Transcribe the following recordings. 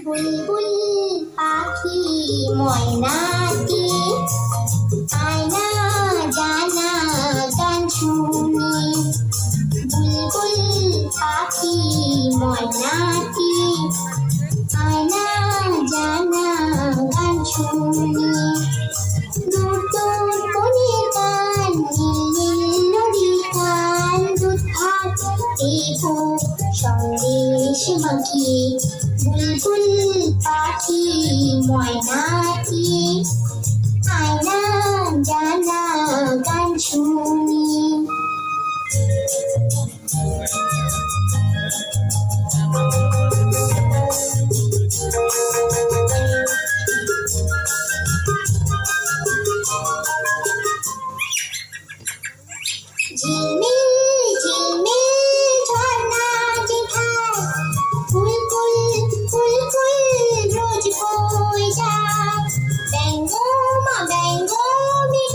বুলবুল পাখি ময়নাটি আয়না জানা গান শুনি। বুলবুল পাখি ময়নাটি আয়না জানা গান শুনি। দূর দূর কোণের গান নীল নদীর গান দুধ ভাত দেবো সন্দেশ মাখিয়ে। বুলবুল পাখি ময়নাটি আয়না জানা গান শুনি। ঝিলমিল ঝিলমিল ঝর্ণা যেখানে ফুল ফুল ফুল ফুল রোজ বয়ে যায়। ব্যঙ্গ মা ব্যঙ্গ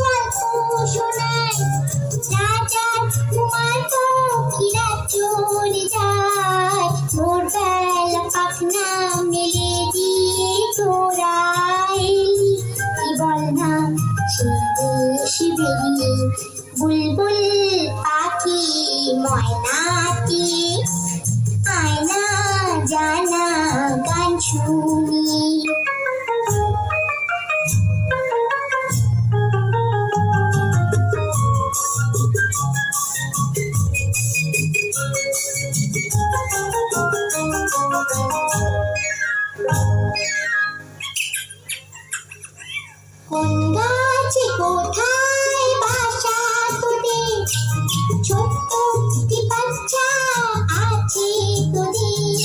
গল্প শোনায়। রাজার কুমার পক্ষীরা চলে যায়। ভোরবেলা পাখনা মেলে দিয়ে তোরা এলি। কি বললাম সেই দেশে বেরিয়ে। বুলবুল পাখি ময়নাটি আয়না জানা গান শুনি। কোন গাছে কোথায় বাসা তোদের? ছোট্ট একটি বাচ্চা আছে তোদের।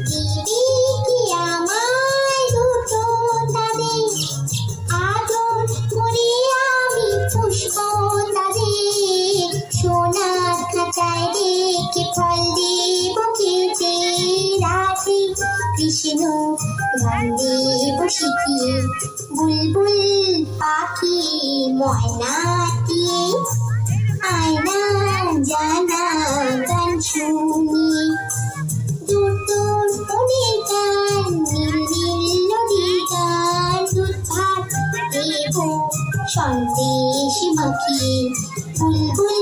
দিদি কি আমায় দুটো তাদের? আদর করে আমি পুষবো তাদের। সোনার খাঁচায় রেখে ফল দেব খেতে রাতে। কৃষ্ণ গান দেব শিখিয়ে। বুলবুল পাখি ময়নাটি আয়না জানা গান শুনি। দূর দূর কোণের গান নীল নীল নদীর গান দুধ ভাত দেব সন্দেশ মাখিয়ে। বুলবুল